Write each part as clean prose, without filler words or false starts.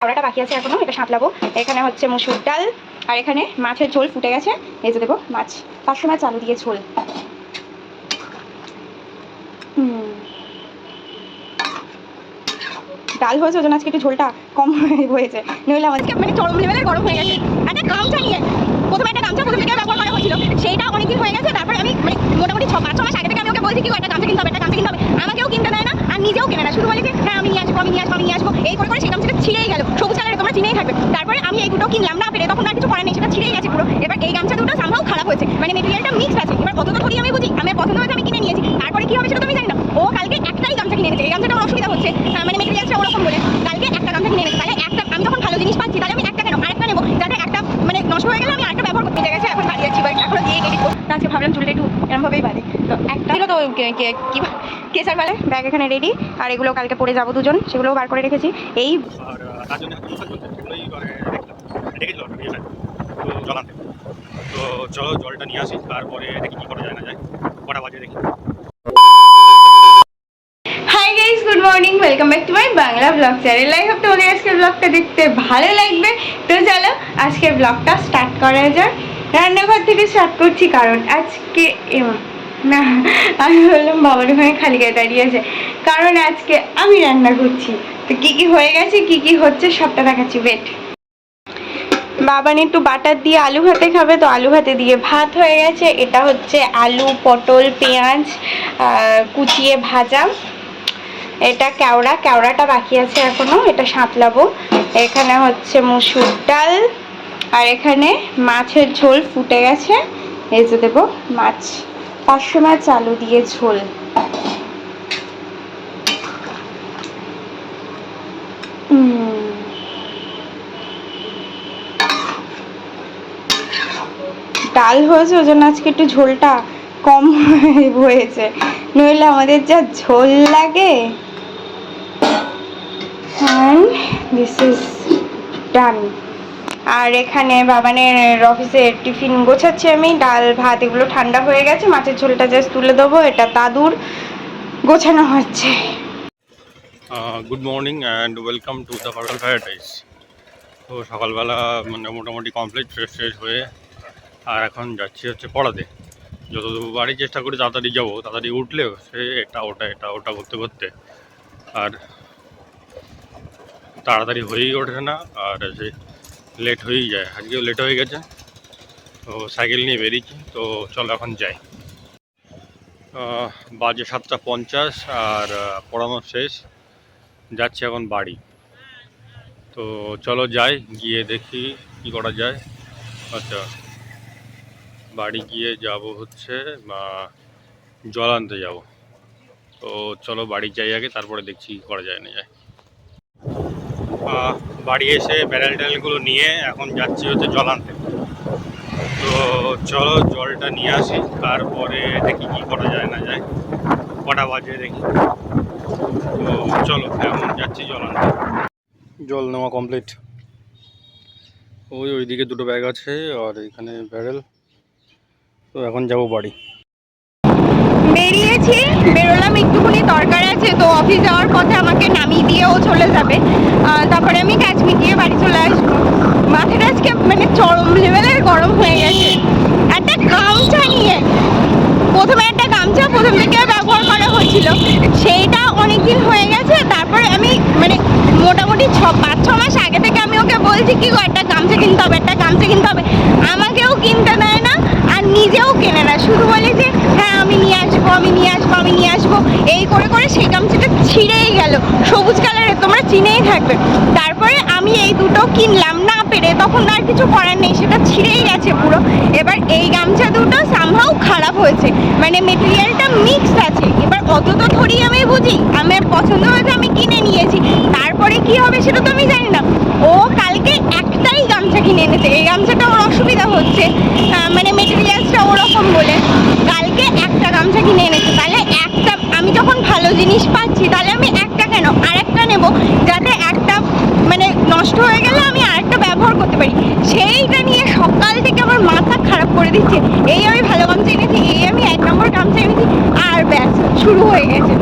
কাওড়াটা বাকি আছে এখনো, এটা সাঁতলাবো। এখানে হচ্ছে মসুর ডাল, আর এখানে মাছের ঝোল ফুটে গেছে। এই যে দেবো মাছ, 500 মাছ আলু দিয়ে ঝোল। ডাল হয়েছে ওই জন্য আজকে একটু ঝোলটা কম হয়েছে, নইলে আমাদেরকে মানে চরম লেভেলের গরম হয়ে গেছে। একটা গামছা নিয়ে, প্রথমে একটা গামছা প্রথম থেকে ব্যবহার করা হয়েছিল, সেইটা অনেকদিন হয়ে গেছে। তারপরে আমি মানে মোটামুটি 5-6 মাস আগে থেকে আমি ওকে বলছি কি একটা গামছা কিনতে হবে, একটা গামছা কিনতে হবে। আমাকেও কিনতে দেয় না আর নিজেও কিনে না, শুধু বলে যে হ্যাঁ আমি নিয়ে আসবো, আমি নিয়ে আসবো, আমি নিয়ে আসবো। এই করে করে সেই গামছাটা ছিঁড়েই গেল, সবুজ কালারের, তোমরা চিনেই থাকবে। তারপরে আমি এই দুটো কিনলাম না পেরে, তখন আর কিছু করার নেই, সেটা ছিঁড়েই গেছে পুরো। এবার এই গামছা দুটো সামহাও খারাপ হয়েছে, মানে মেটেরিয়ালটা মিক্স আছে। এবার কত তো ধরি আমি বুঝি, আমার পছন্দ হয়েছে আমি কিনে নিয়েছি। তারপরে কি হবে সেটা তো আমি জানি না। ও কালকে একটাই গামছা কিনে এনেছে, এই গামছাটা আমার অসুবিধা হচ্ছে, মানে মেটেরিয়ালটা ওরকম বলে কালকে একটা গামছা কিনে এনেছে। তাহলে একটা, আমি যখন ভালো জিনিস পাচ্ছি তাহলে আমি একটা কেন আরেকটা নেবো, যাতে একটা মানে নষ্ট হয়ে গেলে আমি আরেকটা ব্যবহার করতে গেছে। এখন বাড়ি যাচ্ছি, বাড়ি এখনো দিয়ে এডিট করবো, আজকে ভাবলাম চুলটা একটু এরমভাবেই বাঁধি। তো একটা হলো তো কি কেসার বালে ব্যাগ এখানে রেডি, আর এগুলো কালকে পরে যাবো দুজন, সেগুলোও বার করে রেখেছি। এই তো চলো জলটা নিয়ে আসি, তারপরে দেখি কি করা যায় না যায়, কটা বাজে দেখি। Hi guys, good morning, welcome back to my Bangla blog channel. I hope তোমাদের আজকের ব্লগটা দেখতে ভালো লাগবে। তো চলো আজকের ব্লগটা স্টার্ট করা যাক। রান্নাঘর থেকে স্টার্ট করছি, কারণ আজকে না, আমি বললাম বাবার ওখানে খালি গায়ে দাঁড়িয়ে আছে, কারণ আজকে আমি রান্না করছি। তো কি কি হয়ে গেছে, কি কি হচ্ছে সবটা দেখাচ্ছি, ওয়েট। বাবান একটু বাটার দিয়ে আলু ভাতে খাবে, তো আলু ভাতে দিয়ে ভাত হয়ে গেছে। এটা হচ্ছে আলু, পটল, পেঁয়াজ কুচিয়ে ভাজা। এটা কেওড়াটা বাকি আছে এখনো, এটা সাঁতলাবো। এখানে হচ্ছে মসুর ডাল, আর এখানে মাছের ঝোল ফুটে গেছে। এই যে দেবো মাছ, 500 মাছ আলু দিয়ে ঝোল। ডাল হয়েছে ওই জন্য আজকে একটু ঝোলটা কম হয়েছে, নইলে আমাদের যা ঝোল লাগে। and this is done. আর এখানে বাবানের অফিসের টিফিন গোছাচ্ছি আমি, ডাল ভাত এগুলো ঠান্ডা হয়ে গেছে, মাছের ঝোলটা জাস্ট তুলে দেবো, এটা দাদুর গোছানো হচ্ছে। Good morning and welcome to the purple paradise. তো সকালবেলা মানে মোটামুটি কমপ্লিট ফ্রেশ হয়ে, আর এখন যাচ্ছি হচ্ছে পড়াতে। যতদূর বাড়ি চেষ্টা করি তাড়াতাড়ি যাবো, তাড়াতাড়ি উঠলেও সে এটা ওটা করতে করতে আর তাড়াতাড়ি হয়েই ওঠে না, আর সে লেট হয়েই যায়। আজকেও লেট হয়ে গেছে, তো সাইকেল নিয়ে বেরিয়েছি। তো চলো এখন যাই। বাজে 7:50 আর পড়ানো শেষ, যাচ্ছি এখন বাড়ি। তো চলো যাই, গিয়ে দেখি কি করা যায়। আচ্ছা, বাড়ি গিয়ে যাব হচ্ছে জল আনতে যাব। তো চলো বাড়ি যাই আগে, তারপরে দেখছি কি করা যায় না যায়। বাড়ি এসে ব্যারেল ট্যারেলগুলো নিয়ে এখন যাচ্ছি হচ্ছে জল আনতে। তো চলো জলটা নিয়ে আসি, তারপরে দেখি কি করা যায় না যায়, কটা বাজে দেখি। তো চলো এখন যাচ্ছি জল আনতে। জল নেওয়া কমপ্লিট। ওইদিকে দুটো ব্যাগ আছে আর এখানে ব্যারেল। তো এখন যাব বাড়ি। বেরিয়েছি, বেরোলাম, একটুখানি দরকার আছে, তো অফিস যাওয়ার পথে আমাকে নামিয়ে দিয়েও চলে যাবে। তারপরে আমি কাজ মিটিয়ে বাড়ি চলে আসবো। মাথাটা আজকে মানে চরম লেভেলের গরম হয়ে গেছে। একটা গামছা নিয়ে, প্রথমে একটা গামছা প্রথম থেকে ব্যবহার করা হয়েছিল, সেইটা অনেকদিন হয়ে গেছে। তারপরে আমি মানে মোটামুটি 5-6 মাস আগে থেকে আমি ওকে বলছি কি একটা গামছা কিনতে হবে, একটা গামছা কিনতে হবে। আমাকেও কিনতে দেয় না আর নিজেও কেনে না, শুধু বলে যে হ্যাঁ আমি নিয়ে আসবো, আমি নিয়ে আসবো, আমি নিয়ে আসবো। এই করে করে সেই গামছাটা ছিঁড়েই গেল, সবুজ কালারের, তোমরা চিনেই থাকবে। তারপরে আমি এই দুটো কিনলাম না পেরে, তখন আর কিছু করার নেই, সেটা ছিঁড়েই গেছে পুরো। এবার এই গামছা দুটো সামহাও খারাপ হয়েছে, মানে মেটেরিয়ালটা মিক্স আছে। এবার অত তো ধরি আমি বুঝি, আমার পছন্দ হয়েছে আমি কিনে নিয়েছি, তারপরে কি হবে সেটা তো আমি জানি না। ও কালকে একটাই গামছা কিনে এনেছে, এই গামছাটা ওর অসুবিধা হচ্ছে, মানে মেটেরিয়ালসটা ওরকম বলে কালকে একটা গামছা কিনে এনেছে। তাহলে একটা, আমি যখন ভালো জিনিস পাচ্ছি তাহলে আমি একটা কেন আরেকটা নেব, যাতে একটা মানে নষ্ট হয়ে গেলে আমি আরেকটা ব্যবহার করতে পারি, সেইটা নিয়ে সকাল থেকে আমার মাথা খারাপ করে দিচ্ছে। এই আমি ভালো গামছা এনেছি, এই আমি 1 নম্বর গামছা এনেছি, আর ব্যাস শুরু হয়ে গেছে।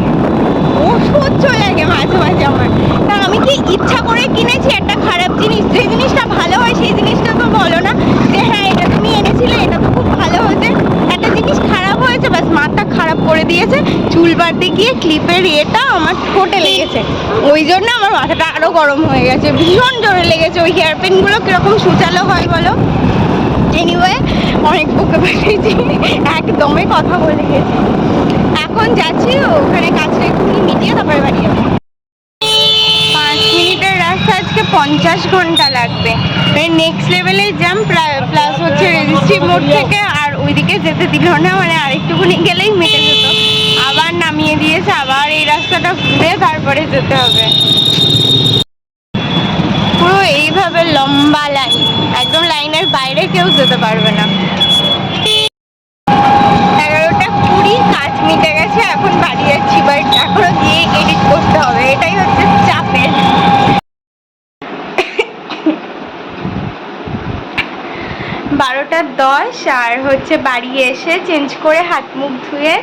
অসহ্য লাগে মাঝে মাঝে আমার। তা আমি কি ইচ্ছা করে কিনেছি একটা খারাপ জিনিস? যে জিনিসটা ভালো হয় সেই জিনিসটা তো বলো না যে হ্যাঁ এটা তুমি এনেছিলে, এটা তো খুব ভালো হয়েছে। একটা জিনিস খারাপ হয়েছে, ব্যাস মাথা খারাপ করে দিয়েছে। চুল বাড়তে গিয়ে ক্লিপের ইয়েটা আমার ঠোঁটে লেগেছে, ওই জন্য আমার মাথাটা আরো গরম হয়ে গেছে, ভীষণ জোরে লেগেছে। ওই হেয়ার পিনগুলো কিরকম সুচালো হয় বলো। এনিওয়ে, অনেক বুকে পেয়েছি, একদমই কথা বলে গেছি। এখন যাচ্ছি ওখানে কাজটা একটুখানি মিটিয়ে তারপরে বাড়ি যাবো। 5 মিনিটের রাস্তা, আজকে 50 ঘন্টা লাগবে। নেক্সট লেভেলের জ্যাম, প্লাস হচ্ছে রেজিস্ট্রি মোড় থেকে আর ওইদিকে যেতে দিল না, মানে আরেকটুকুনি গেলেই মিটে যেত। আবার নামিয়ে দিয়েছে, আবার এই রাস্তাটা ঘুরে তারপরে যেতে হবে। পুরো এইভাবে লম্বা লাইন, একদম লাইনের বাইরে কেউ যেতে পারবে না। 11:20, কাজ মিটে গেছে, এখন বাড়ি যাচ্ছি, বাট এখনো গিয়ে এডিট করতে হবে, এটাই হচ্ছে চাপের। 12:10 আর হচ্ছে বাড়ি এসে চেঞ্জ করে হাত মুখ ধুয়ে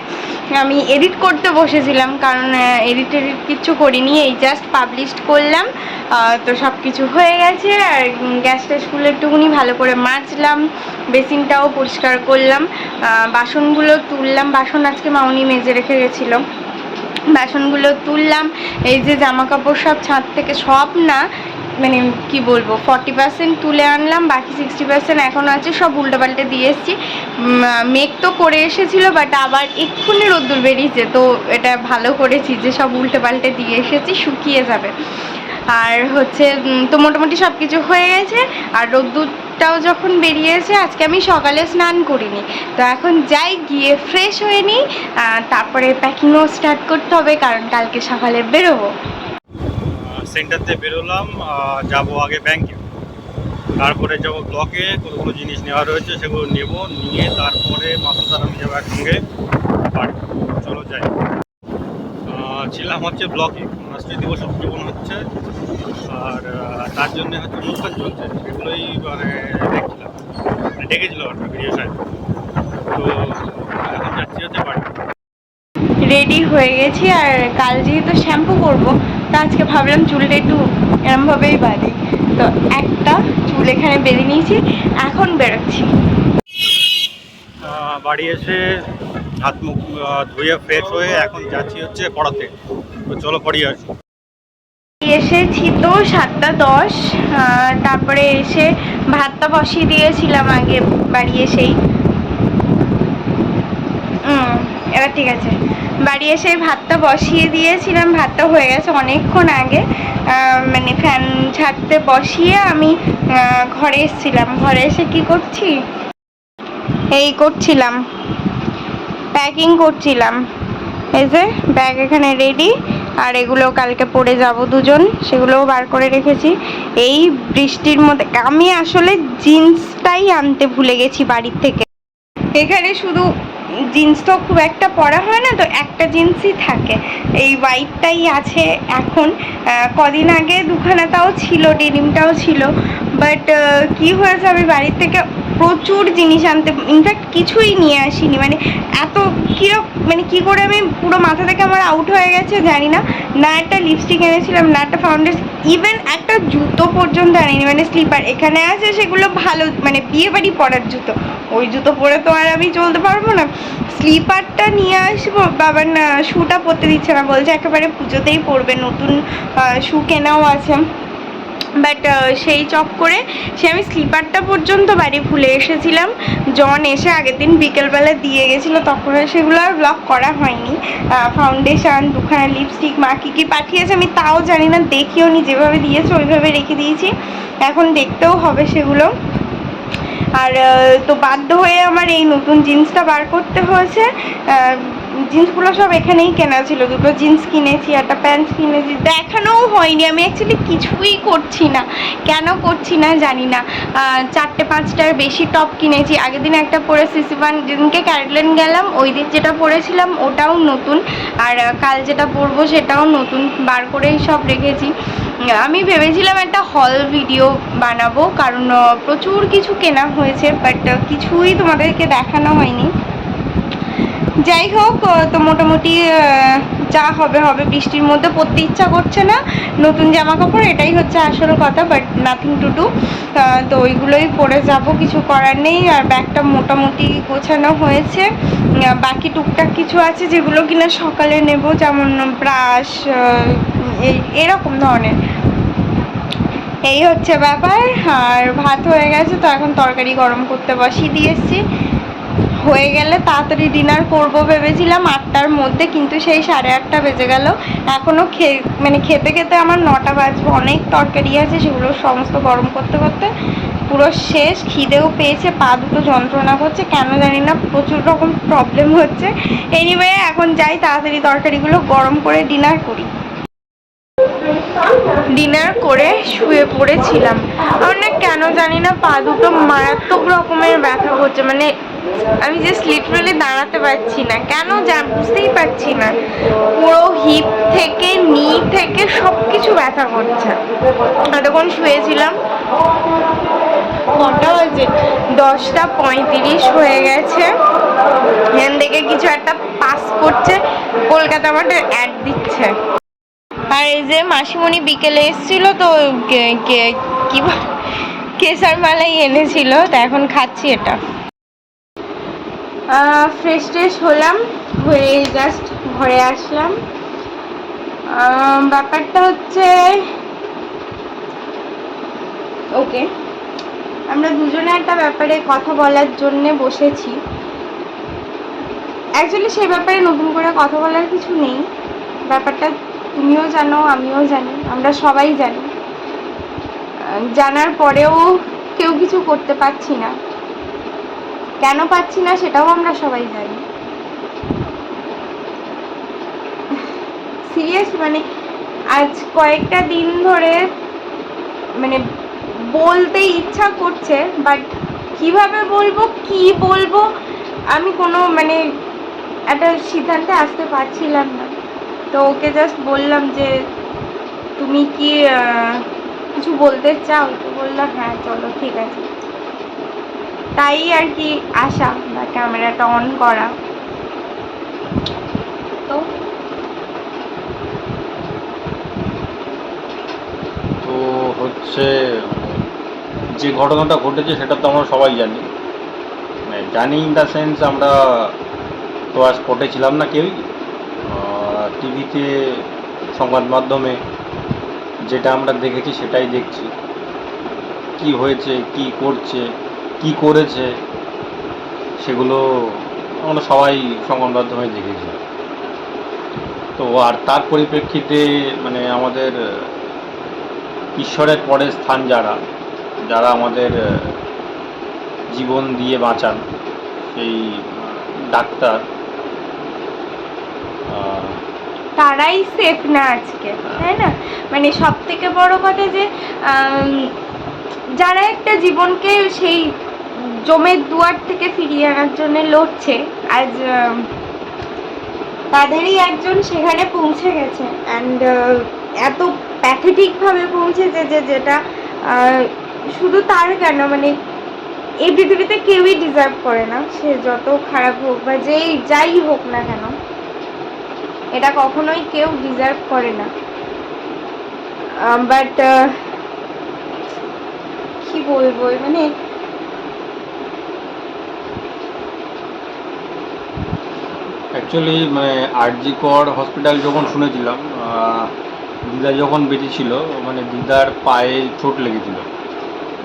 আমি এডিট করতে বসেছিলাম, কারণ এডিট কিচ্ছু করিনি, এই জাস্ট পাবলিশড করলাম। তো সব কিছু হয়ে গেছে। আর গ্যাস ট্যাসগুলো একটুখানি ভালো করে মাজলাম, বেসিনটাও পরিষ্কার করলাম, বাসনগুলো তুললাম। বাসন আজকে মাউনি মেজে রেখে গেছিলো, বাসনগুলো তুললাম। এই যে জামা কাপড় সব ছাদ থেকে, সব না মানে কি বলবো, 40% তুলে আনলাম, বাকি 60% এখনও আছে, সব উল্টোপাল্টে দিয়ে এসেছি। মেঘ তো করে এসেছিলো, বাট আবার এক্ষুনি রোদ্দুর বেরিয়েছে, তো এটা ভালো করেছি যে সব উল্টোপাল্টে দিয়ে এসেছি, শুকিয়ে যাবে। আর হচ্ছে তো মোটামুটি সব কিছু হয়ে গেছে। আর রোদ্দুরটাও যখন বেরিয়েছে, আজকে আমি সকালে স্নান করিনি, তো এখন যাই গিয়ে ফ্রেশ হয়ে নিই, তারপরে প্যাকিংও স্টার্ট করতে হবে, কারণ কালকে সকালে বেরোবো। সেন্টারতে বেরোলাম, যাব আগে ব্যাংকে, তারপরে যাব ব্লকে, কতগুলো জিনিস নেওয়া রয়েছে সেগুলো নেব, নিয়ে তারপরে মাসুদার আমি যাবো একসঙ্গে বাড়ি। চলো যাই। ছিলাম হচ্ছে ব্লকে, স্মৃতি দিবস উদযাপন হচ্ছে, আর তার জন্য হচ্ছে অনুষ্ঠান চলছে, সেগুলোই মানে দেখছিলাম, ডেকেছিল আর ভিডিও সাহেব। তো এখন যাচ্ছি হচ্ছে বাড়ি। রেডি হয়ে গেছি, আর কাল যেহেতু শ্যাম্পু করবো, তো আজকে ভাবলাম চুলটা একটু এরমভাবেই বাঁধি, তো একটা চুল এখানে বেঁধে নিয়েছি, এখন বেরোচ্ছি। বাড়ি এসে হাত মুখ ধুয়ে ফ্রেশ হয়ে এখন যাচ্ছি হচ্ছে পড়াতে। তো চলো পড়িয়ে আসি। এসেছি তো 7:10, তারপরে এসে ভাতটা বসিয়ে দিয়েছিলাম আগে বাড়ি এসেই। এবার ঠিক আছে, বাড়ি এসে ভাতটা বসিয়ে দিয়েছিলাম, ভাতটা হয়ে গেছে অনেকক্ষণ আগে। মানে ফ্যান ছাড়তে বসিয়ে আমি ঘরে এসেছিলাম। ঘরে এসে কি করছি, এই করছিলাম, প্যাকিং করছিলাম। এই যে ব্যাগ এখানে রেডি, আর এগুলো কালকে পরে যাব দুজন, সেগুলোও বার করে রেখেছি। এই বৃষ্টির মধ্যে আমি আসলে জিন্সটাই আনতে ভুলে গেছি বাড়ির থেকে। এখানে শুধু জিন্স তো খুব একটা পরা হয় না, তো একটা জিন্সই থাকে, এই হোয়াইটটাই আছে এখন। কদিন আগে দুখানাটাও ছিল, ডেনিমটাও ছিল, বাট কি হয়েছে, আমি বাড়ির থেকে প্রচুর জিনিস আনতে, ইনফ্যাক্ট কিছুই নিয়ে আসিনি, মানে এত মানে কি করে আমি পুরো মাথা থেকে আমার আউট হয়ে গেছে জানি না। না একটা লিপস্টিক এনেছিলাম, না একটা ফাউন্ডেশন, ইভেন একটা জুতো পর্যন্ত আনিনি, মানে স্লিপার এখানে আছে, সেগুলো ভালো মানে বিয়ে বাড়ি পরার জুতো, ওই জুতো পরে তো আর আমি চলতে পারবো না। স্লিপারটা নিয়ে আসবো, বাবার না শুটা পরতে দিচ্ছে না, বলছে একেবারে পুজোতেই পরবে, নতুন শু কেনাও আছে। বাট সেই চক করে সে আমি স্লিপারটা পর্যন্ত বাড়ি ভুলে এসেছিলাম। জন এসে আগের দিন বিকেলবেলা দিয়ে গেছিলো, তখন সেগুলো আর ব্লগ করা হয়নি। ফাউন্ডেশন, দুখানা লিপস্টিক, মা কী কী পাঠিয়েছে আমি তাও জানি না, দেখিও নি, যেভাবে দিয়েছে ওইভাবে রেখে দিয়েছি, এখন দেখতেও হবে সেগুলো। আর তো বাধ্য হয়ে আমার এই নতুন জিন্সটা বার করতে হয়েছে। জিন্সগুলো সব এখানেই কেনা ছিল, দুটো জিন্স কিনেছি, একটা প্যান্ট কিনেছি, দেখানোও হয়নি। আমি অ্যাকচুয়ালি কিছুই করছি না, কেন করছি না জানি না। 4-5টার বেশি টপ কিনেছি। আগের দিন একটা পরে সিসি1, যেদিনকে ক্যারেটল্যান্ড গেলাম ওই দিন যেটা পরেছিলাম ওটাও নতুন, আর কাল যেটা পরবো সেটাও নতুন, বার করেই সব রেখেছি। আমি ভেবেছিলাম একটা হল ভিডিও বানাবো, কারণ প্রচুর কিছু কেনা হয়েছে, বাট কিছুই তোমাদেরকে দেখানো হয়নি। যাই হোক, তো মোটামুটি যা হবে হবে। বৃষ্টির মধ্যে পরতে ইচ্ছা করছে না নতুন জামা কাপড়, এটাই হচ্ছে আসল কথা, বাট নাথিং টু ডু। তো ওইগুলোই পরে যাব, কিছু করার নেই। আর ব্যাগটা মোটামুটি গোছানো হয়েছে, বাকি টুকটাক কিছু আছে যেগুলো কিনা সকালে নেব, যেমন ব্রাশ, এরকম ধরনের। এই হচ্ছে ব্যাপার। আর ভাত হয়ে গেছে, তো এখন তরকারি গরম করতে বসিয়ে দিয়ে এসেছি। হয়ে গেলে তাড়াতাড়ি ডিনার করব ভেবেছিলাম 8টার মধ্যে, কিন্তু সেই 8:30 বেজে গেল। এখনও খেতে খেতে আমার 9টা বাজবে। অনেক তরকারি আছে, সেগুলো সমস্ত গরম করতে করতে পুরো শেষ। খিদেও পেয়েছে, পা দুটো যন্ত্রণা করছে, কেন জানি না, প্রচুর রকম প্রবলেম হচ্ছে। এনিওয়ে এখন যাই, তাড়াতাড়ি তরকারিগুলো গরম করে ডিনার করি। ডিনার করে শুয়ে পড়েছিলাম, আমার না কেন জানি না পা দুটো মারাত্মক রকমের ব্যথা করছে। মানে আমি জাস্ট লিটারালি দাঁড়াতে পারছি না, কেন বুঝতেই পারছি না। পুরো হিপ থেকে নি থেকে সব কিছু ব্যথা করছে। এতক্ষণ শুয়েছিলাম, কটা বাজে, 10:35 হয়ে গেছে। এখান থেকে কিছু একটা পাস করছে, কলকাতা মাঠে অ্যাড দিচ্ছে। আর এই যে মাসিমণি বিকেলে এসেছিল, তো কি কেসার মালাই এনেছিল, তো এখন খাচ্ছি এটা। ফ্রেশ ট্রেশ হলাম, হয়ে জাস্ট ঘরে আসলাম। ব্যাপারটা হচ্ছে, ওকে, আমরা দুজনে একটা ব্যাপারে কথা বলার জন্যে বসেছি। অ্যাকচুয়ালি সেই ব্যাপারে নতুন করে কথা বলার কিছু নেই। ব্যাপারটা তুমিও জানো, আমিও জানি, আমরা সবাই জানি। জানার পরেও কেউ কিছু করতে পারছি না। কেন পাচ্ছি না সেটাও আমরা সবাই জানি। সিরিয়াস, মানে আজ কয়েকটা দিন ধরে মানে বলতে ইচ্ছা করছে, বাট কিভাবে বলবো, কি বলবো, আমি কোনো একটা সিদ্ধান্তে আসতে পারছিলাম না। তো ওকে জাস্ট বললাম যে তুমি কি কিছু বলতে চাও? তো বললো হ্যাঁ চলো ঠিক আছে। তাই আর কি আসা বা ক্যামেরাটা অন করা। তো হচ্ছে যে ঘটনাটা ঘটেছে সেটা তো আমরা সবাই জানি, জানি ইন দ্য সেন্স আমরা তো আর স্পটে ছিলাম না কেউই। টিভিতে সংবাদ মাধ্যমে যেটা আমরা দেখেছি সেটাই দেখছি। কি হয়েছে, কি করছে, কি করেছে, সেগুলো আমরা সবাই সংবাদ মাধ্যমে দেখেছি। তো আর তার পরিপ্রেক্ষিতে আমাদের ঈশ্বরের পরের স্থান যারা আমাদের জীবন দিয়ে বাঁচান, সেই ডাক্তার, তারাই সেফ না আজকে, তাই না? সব থেকে বড় কথা যে যারা একটা জীবনকে সেই জমের দুয়ার থেকে ফিরিয়ে আনার জন্য লড়ছে, আজ তাদেরই একজন সেখানে পৌঁছে গেছে। অ্যান্ড এত প্যাথেটিকভাবে পৌঁছেছে যেটা শুধু তার কেন, এই পৃথিবীতে কেউই ডিজার্ভ করে না, সে যত খারাপ হোক বা যাই হোক না কেন, এটা কখনোই কেউ ডিজার্ভ করে না। বাট কি বলবো, অ্যাকচুয়ালি আরজি কর হসপিটাল যখন শুনেছিলাম, দিদা যখন বেঁচে ছিল, দিদার পায়ে চোট লেগেছিল।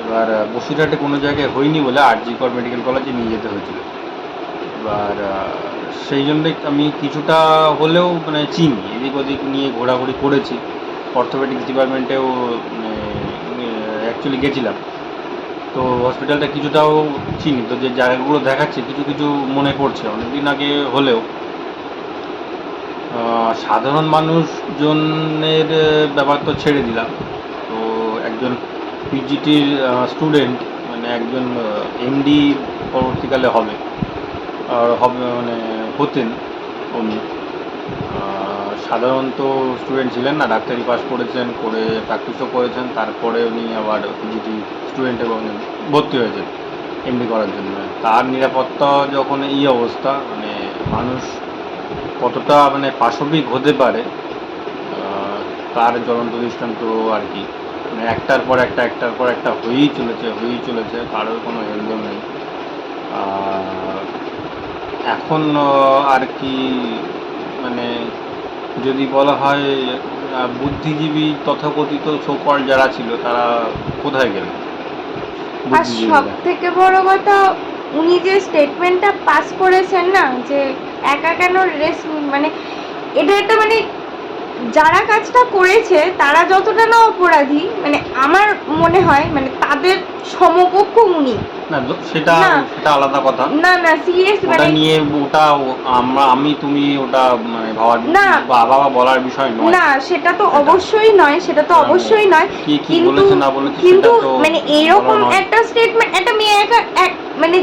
এবার বসিরহাটে কোনো জায়গায় হয়নি বলে আরজি কর মেডিকেল কলেজে নিয়ে যেতে হয়েছিল। এবার সেই জন্যই আমি কিছুটা হলেও চিনি, এদিক ওদিক নিয়ে ঘোরাঘুরি করেছি। অর্থোপেডিক্স ডিপার্টমেন্টেও অ্যাকচুয়ালি গেছিলাম, তো হসপিটালটা কিছুটাও চিনি। তো যে জায়গাগুলো দেখাচ্ছে কিছু কিছু মনে পড়ছে, অনেকদিন আগে হলেও। সাধারণ মানুষজনের ব্যাপার তো ছেড়ে দিলাম। তো একজন পিজিটির স্টুডেন্ট, মানে একজন এমডি পরবর্তীকালে হবে, আর হবে মানে হতেন উনি। সাধারণত স্টুডেন্ট ছিলেন না, ডাক্তারি পাস করেছেন, করে প্র্যাকটিসও করেছেন, তারপরে উনি আবার পিজিটি স্টুডেন্ট এবং ভর্তি হয়েছেন এমডি করার জন্য। তার নিরাপত্তা যখন এই অবস্থা, মানে মানুষ কতটা মানে পাশবিক হতে পারে তার জ্বলন্ত দৃষ্টান্ত আর কি। মানে একটার পর একটা হয়েই চলেছে, কারোর কোনো হেলদোল নেই। এখন আর কি মানে যদি বলা হয় বুদ্ধিজীবী তথাকথিত সোকল যারা ছিল তারা কোথায় গেল? আর সব থেকে বড় কথা, উনি যে স্টেটমেন্টটা পাস করেছেন না, যে একা কেন রেস্ট, মানে এটা একটা মানে যারা কাজটা করেছে তারা যতটা না অপরাধী, মানে আমার মনে হয় মানে তাদের সমকক্ষ উনি না, সেটা আলাদা কথা। না সিরিয়াস, মানে নিয়ে ওটা আমি তুমি ওটা মানে ভাবার না বাবা বলার বিষয় নয়। না, সেটা তো অবশ্যই নয়, কিন্তু মানে এরকম একটা স্টেটমেন্ট, একটা মেয়ে মানে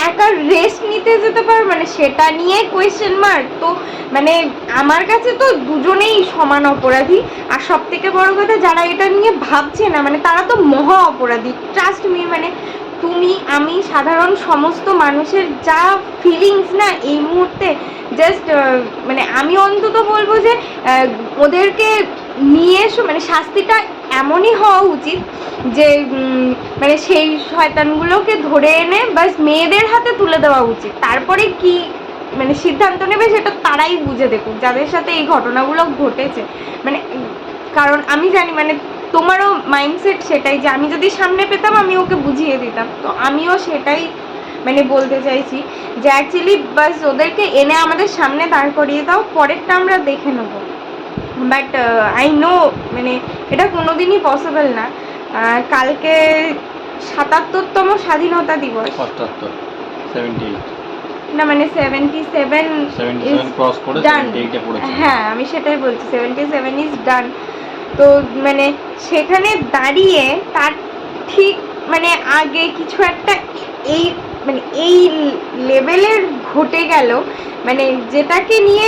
একা রেস্ট নিতে যেতে পারে, মানে সেটা নিয়ে কোয়েশ্চেন মার্ক। তো মানে আমার কাছে তো দুজনেই সমান অপরাধী। আর সব থেকে বড় কথা, যারা এটা নিয়ে ভাবছে না, মানে তারা তো মহা অপরাধী, ট্রাস্ট মি। মানে তুমি, আমি, সাধারণ সমস্ত মানুষের যা ফিলিংস না এই মুহূর্তে, জাস্ট মানে আমি অন্তত বলবো যে ওদেরকে নিয়ে এসো, মানে শাস্তিটা এমনই হওয়া উচিত যে মানে সেই শয়তানগুলোকে ধরে এনে বাস মেয়েদের হাতে তুলে দেওয়া উচিত। তারপরে কি মানে সিদ্ধান্ত নেবে সেটা তারাই বুঝে দেখুক, যাদের সাথে এই ঘটনাগুলো ঘটেছে। মানে কারণ আমি জানি মানে তোমারও মাইন্ডসেট সেটাই, যে আমি যদি সামনে পেতাম আমি ওকে বুঝিয়ে দিতাম। তো আমিও সেটাই মানে বলতে চাইছি যে অ্যাকচুয়ালি বাস ওদেরকে এনে আমাদের সামনে দাঁড় করিয়ে দাও, পরেরটা আমরা দেখে নেবো। বাট আই নো মানে এটা কোনোদিনই পসিবল না। কালকে ৭৭তম স্বাধীনতা দিবস, 78 না মানে 77 ক্রস করে 78 এ পড়েছে। হ্যাঁ, আমি সেটাই বলছি, 77 ইজ ডান। তো মানে সেখানে দাঁড়িয়ে তার ঠিক মানে আগে কিছু একটা এই মানে এই লেভেলের ঘটে গেল, মানে যেটাকে নিয়ে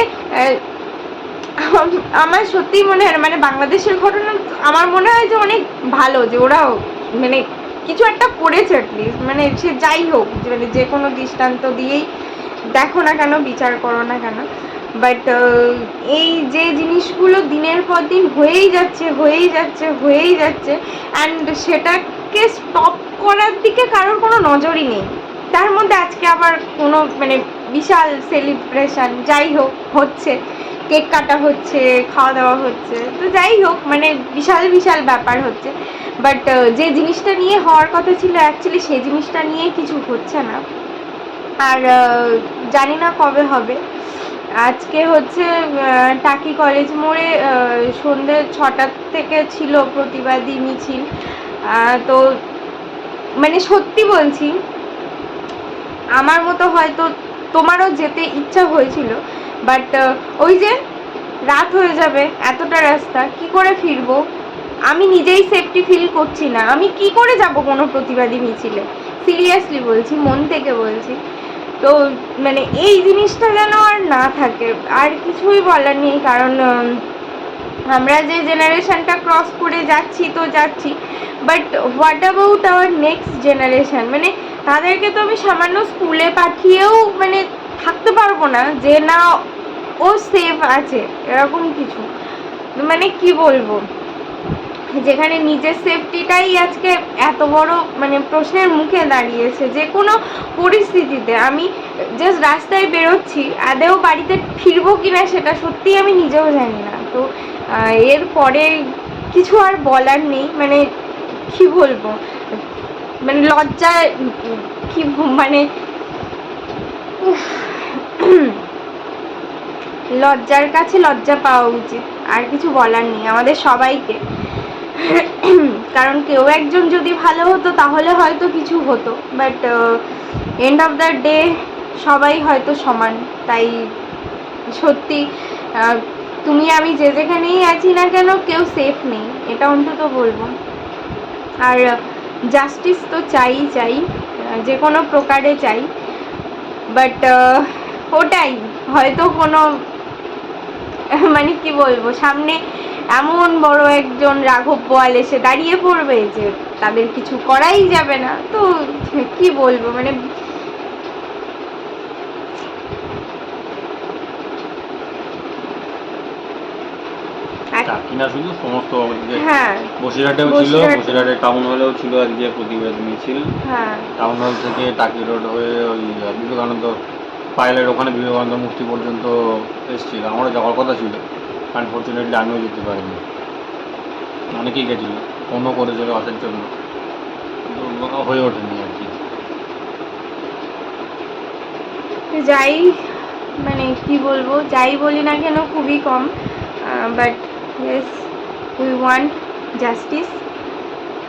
আমার সত্যি মনে হয়, মানে বাংলাদেশের ঘটনা আমার মনে হয় যে অনেক ভালো, যে ওরাও মানে কিছু একটা করেছে অ্যাটলিস্ট, মানে সে যাই হোক, মানে যে কোনো দৃষ্টান্ত দিয়েই দেখো না কেন, বিচার করো না কেন। বাট এই যে জিনিসগুলো দিনের পর দিন হয়েই যাচ্ছে অ্যান্ড সেটাকে স্টপ করার দিকে কারোর কোনো নজরই নেই। তার মধ্যে আজকে আবার কোনো মানে বিশাল সেলিব্রেশন যাই হোক হচ্ছে, কেক কাটা হচ্ছে, খাওয়া দাওয়া হচ্ছে, তো যাই হোক মানে বিশাল ব্যাপার হচ্ছে। বাট যে জিনিসটা নিয়ে হওয়ার কথা ছিল অ্যাকচুয়ালি সেই জিনিসটা নিয়ে কিছু হচ্ছে না। আর জানি না কবে হবে। আজকে হচ্ছে টাকি কলেজ মোড়ে সন্ধ্যে ৬টা থেকে ছিল প্রতিবাদী মিছিল। তো মানে সত্যি বলছি, আমার মতো হয়তো তোমারও যেতে ইচ্ছা হয়েছিল, বাট ওই যে রাত হয়ে যাবে, এতটা রাস্তা কি করে ফিরবো, আমি নিজেই সেফটি ফিল করছি না। আমি কি করে যাব কোনো প্রতিবাদী মিছিলে, সিরিয়াসলি বলছি, মন থেকে বলছি। তো মানে এই জিনিসটা যেন আর না থাকে, আর কিছুই বলার নেই। কারণ আমরা যে জেনারেশনটা ক্রস করে যাচ্ছি, but what about our next generation? মানে তাদেরকে তো আমি সামান্য স্কুলে পাঠিয়েও মানে থাকতে পারবো না যে না ও সেফ আছে, এরকম কিছু। মানে কি বলবো, যেখানে নিজের সেফটিটাই আজকে এত বড় মানে প্রশ্নের মুখে দাঁড়িয়েছে। যে কোনো পরিস্থিতিতে আমি জাস্ট রাস্তায় বেরোচ্ছি, আদেও বাড়িতে ফিরবো কিনা সেটা সত্যিই আমি নিজেও জানি না। তো এরপরে কিছু আর বলার নেই, মানে কি বলবো, মানে লজ্জায় কি মানে লজ্জার কাছে লজ্জা পাওয়া উচিত, আর কিছু বলার নেই আমাদের সবাইকে। কারণ কেউ একজন যদি ভালো হতো তাহলে হয়তো কিছু হতো, but end of the day সবাই হয়তো সমান। তাই সত্যি তুমি আমি যে যেখানেই আছি না কেন কেউ সেফ নেই, এটা অন্তত বলবো। আর জাস্টিস তো চাই, যে কোনো প্রকারে চাই, বাট ওটাই হয়তো কোনো মানে কি বলবো, সামনে এমন বড় একজন রাঘব বোয়াল এসে দাঁড়িয়ে পড়বে যে তাদের কিছু করাই যাবে না, তো কি বলবো মানে কিনা শুধু সমস্ত হ্যাঁ বসিরহাটেও ছিল, বসিরহাটে টাউন হলেও ছিল আজকে প্রতিবাদ মিছিল। হ্যাঁ টাউন হল থেকে টাকি রোড হয়ে ওই বিবেকানন্দ পাইলের ওখানে বিবেকানন্দ মূর্তি পর্যন্ত এসেছিল। আমারও যাওয়ার কথা ছিল, আনফর্চুনেটলি আমিও যেতে পারিনি। অনেকেই গেছিল, ফোনও করেছিল আসার জন্য, কিন্তু হয়ে ওঠেনি আর কি। যাই মানে কি বলবো, যাই বলি না কেন খুবই কম, but yes we want justice.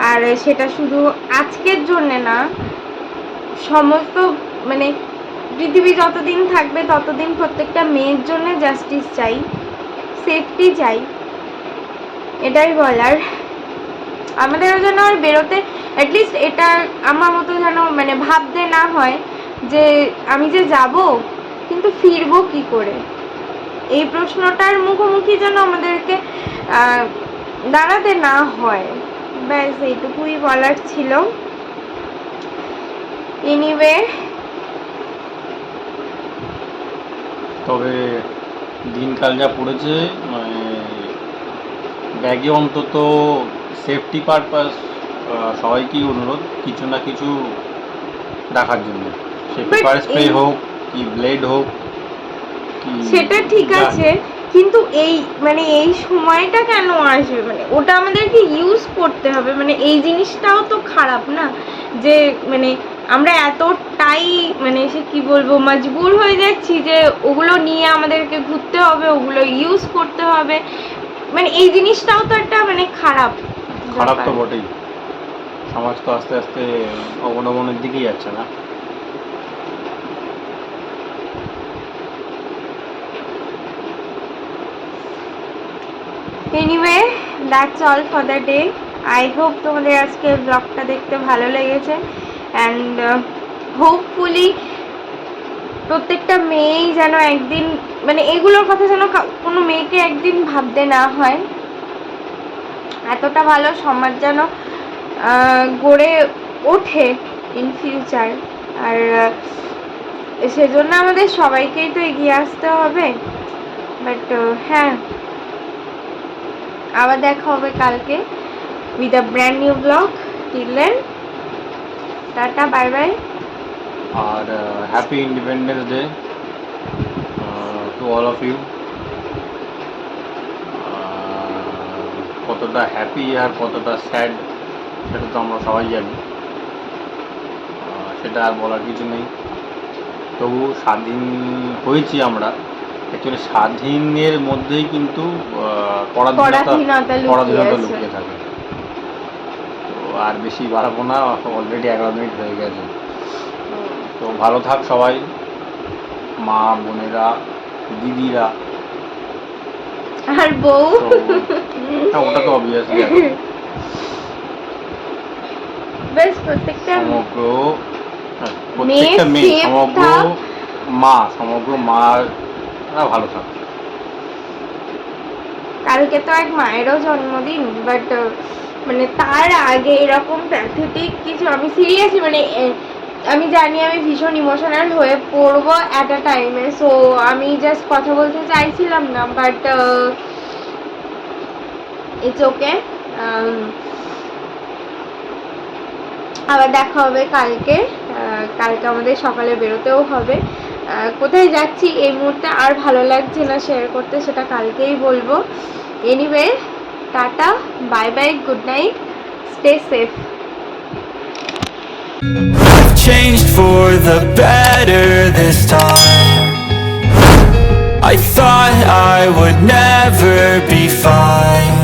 আর সেটা শুধু আজকের জন্যে না, সমস্ত মানে পৃথিবী যতদিন থাকবে ততদিন প্রত্যেকটা মেয়ের জন্য জাস্টিস চাই, সেফটি চাই, এটাই বলার। আমাদেরও যেন আর বেরোতে অ্যাটলিস্ট এটা আমার মতো যেন মানে ভাবতে না হয় যে আমি যে যাব কিন্তু ফিরবো কি করে, এই প্রশ্নটার মুখোমুখি যেন আমাদেরকে দাঁড়াতে না হয়, ব্যাস এইটুকুই বলার ছিল। এনিওয়ে, তবে দিনকাল যা পড়েছে, মানে ব্যাগে অন্তত সেফটি পারপাস সবাইকেই অনুরোধ কিছু না কিছু রাখার জন্য, সে পেপার স্প্রে হোক কি ব্লেড হোক, সেটা ঠিক আছে, কিন্তু এই মানে এই সময়টা কেন আসবে, মানে ওটা আমাদেরকে ইউজ করতে হবে, মানে এই জিনিসটাও তো খারাপ না যে মানে আমরা এতটাই মানে সে কি বলবো মজবুর হয়ে যাচ্ছি যে ওগুলো নিয়ে আমাদেরকে ঘুরতে হবে, ওগুলো ইউজ করতে হবে, মানে এই জিনিসটাও তো একটা মানে খারাপ তো বটেই। সমাজ তো আস্তে আস্তে অবনমনের দিকেই যাচ্ছে না। Anyway, that's all for the day. I hope তোমাদের আজকে ব্লগটা দেখতে ভালো লেগেছে, অ্যান্ড হোপফুলি প্রত্যেকটা মেয়েই যেন একদিন মানে এগুলোর কথা যেন কোনো মেয়েকে একদিন ভাবতে না হয়, এতটা ভালো সমাজ যেন গড়ে ওঠে ইন ফিউচার। আর সেজন্য আমাদের সবাইকেই তো এগিয়ে আসতে হবে। বাট হ্যাঁ, আবার দেখা হবে কালকে with a brand new blog. Till then, tata, bye bye. আর happy independence day to all of you. কতটা হ্যাপি আর কতটা স্যাড সেটা তো আমরা সবাই জানি, সেটা আর বলার কিছু নেই। তবু স্বাধীন হয়েছি আমরা, অ্যাকচুয়ালি স্বাধীনের মধ্যেই কিন্তু পরাধীনতা লুকিয়ে থাকে। তো আর বেশি বাড়াবো না, অলরেডি 11 মিনিট হয়ে গেছে। তো ভালো থাক সবাই, মা বোনেরা দিদিরা আর বউ, ওটা তো অবভিয়াসলি বেশ প্রত্যেকটা মেয়ে, সমগ্র মার ভালো থাক। কালকে তো এক মায়েরও জন্মদিন, বাট মানে তার আগে এরকম প্যাথেটিক কিছু, আমি সিরিয়াসলি মানে আমি জানি আমি ভীষণ ইমোশনাল হয়ে পড়বো অ্যাট আ টাইমে, সো আমি জাস্ট কথা বলতে চাইছিলাম না, বাট ইটস ওকে। আবার দেখা হবে কালকে। কালকে আমাদের সকালে বেরোতেও হবে, কোথায় যাচ্ছি এই মুহূর্তে আর ভালো লাগছে না শেয়ার করতে, সেটা কালকেই বলবো। Anyway, tata, bye by, good night, stay safe. Changed for the better this time. I thought I would never be fine.